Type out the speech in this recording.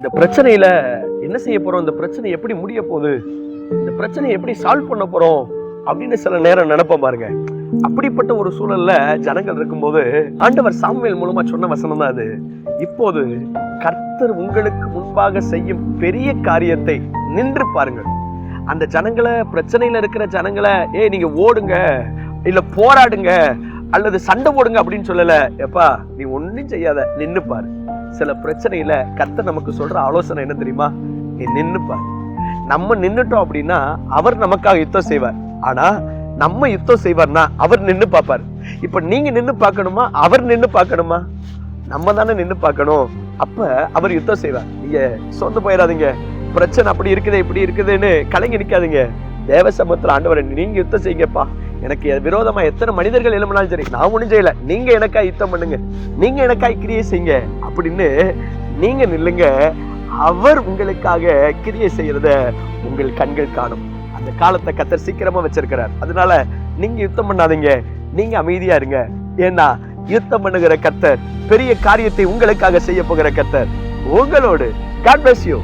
இந்த பிரச்சனையில என்ன செய்ய போறோம், இந்த பிரச்சனை எப்படி முடிய போகுது, இந்த பிரச்சனையை எப்படி சால்வ் பண்ண போறோம் அப்படின்னு சில நேரம் நினைப்போம் பாருங்க. அப்படிப்பட்ட ஒரு சூழல்ல ஜனங்கள் இருக்கும்போது ஆண்டவர் சாமுவேல் மூலமா சொன்ன வசனம் தான் அது. இப்போது கர்த்தர் உங்களுக்கு முன்பாக செய்யும் பெரிய காரியத்தை நின்று பாருங்கள். அந்த ஜனங்களை, பிரச்சனையில இருக்கிற ஜனங்களை நீங்க ஓடுங்க, இல்ல போராடுங்க, அல்லது சண்டை போடுங்க அப்படின்னு சொல்லல. எப்பா நீ ஒன்னும் செய்யாத, நின்னு பாரு. சில பிரச்சனையில கர்த்தர் நமக்கு சொல்ற ஆலோசனை என்ன தெரியுமா? நீ நின்னு பாரு. நம்ம நின்னுட்டோம் அப்படின்னா அவர் நமக்காக யுத்தம் செய்வார். ஆனா நம்ம யுத்தம் செய்வார்னா அவர் நின்னு பார்ப்பார். இப்ப நீங்க நின்னு பார்க்கணுமா, அவர் நின்னு பார்க்கணுமா? நம்ம தானே நின்னு பார்க்கணும். அப்ப அவர் யுத்தம் செய்வார். நீங்க சொந்து போயிடாதீங்க, பிரச்சனை அப்படி இருக்குது இப்படி இருக்குதுன்னு கலங்கி நிக்காதீங்க. தேவ சமூகத்துல ஆண்டவரை நீங்க யுத்தம் செய்யுங்கப்பா, எனக்கு விரோதமா எத்தனை மனிதர்கள் எழுப்பினாலும் சரி, நான் ஒண்ணும் செய்யல, நீங்க எனக்காய் யுத்தம் பண்ணுங்க, நீங்க எனக்காய் கிரியை செய்யுங்க அப்படின்னு நீங்க நில்லுங்க. அவர் உங்களுக்காக கிரியை செய்யறத உங்கள் கண்கள் காணும். அந்த காலத்தை கர்த்தர் சீக்கிரமா வச்சிருக்கிறார். அதனால நீங்க யுத்தம் பண்ணாதீங்க, நீங்க அமைதியா இருங்க. ஏன்னா யுத்தம் பண்ணுகிற கர்த்தர், பெரிய காரியத்தை உங்களுக்காக செய்ய போகிற கர்த்தர் உங்களோடு. God bless you.